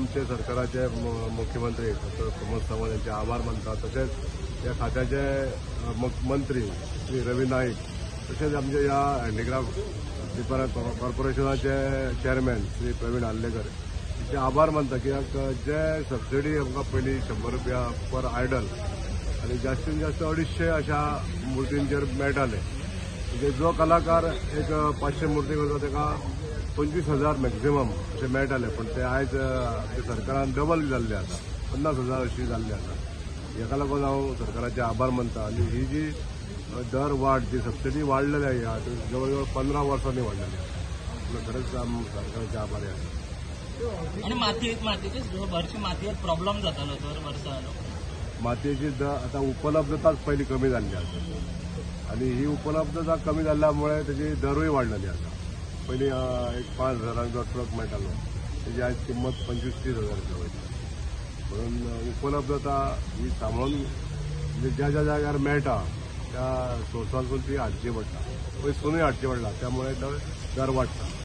आमचे सरकाराचे मुख्यमंत्री डॉ. प्रमोद सावंत यांचे आभार मानता। तसेच या खात्याचे मंत्री श्री रवी नाईक, तसेच आमचे या हँडीक्राफ्ट कॉर्पोरेशनाचे चेअरमॅन श्री प्रवीण आल्लेकर यांचे आभार मानता। कित्याक जे सबसिडी आमकां पयलीं 100 रुपया पर आयडल आणि जास्तीत जास्त 250 अशा मुर्तींचेर मेळटाले। म्हणजे जो कलाकार एक 500 मुर्ती करता ताका 25,000 मॅक्झिमम असे मेळटाले, पण ते आयज सरकारान डबल जाल्ले आसा, 50,000 अशी जाल्ले आसा। हेका लागून हांव सरकाराचे आभार मानता। आणि ही जी दर वाड जी सबसिडी वाडलेली आहे जवळजवळ 15 वर्सांनी वाडलेली आहे। खरंच सरकाराचे आभारी आहे। आणि मातयेची भरशी मातयेत प्रॉब्लेम जातालो दर वर्सालो। मातयेची आता उपलब्धताच पहिली कमी झाली आहे आणि ही उपलब्धता कमी झाल्यामुळे त्याची दरही वाढलेली आहे। पहिली एक 5,000 ट्रक मेळटालो, त्याची आज किंमत 25-30,000 रुपये वयता। म्हणून उपलब्धता ही सांबाळून म्हणजे ज्या ज्या जाग्यार मेळटा त्या सोर्सांतून ती हाडची पडटा, पयसूनय हाडची पडटा, त्यामुळे दर वाडटा।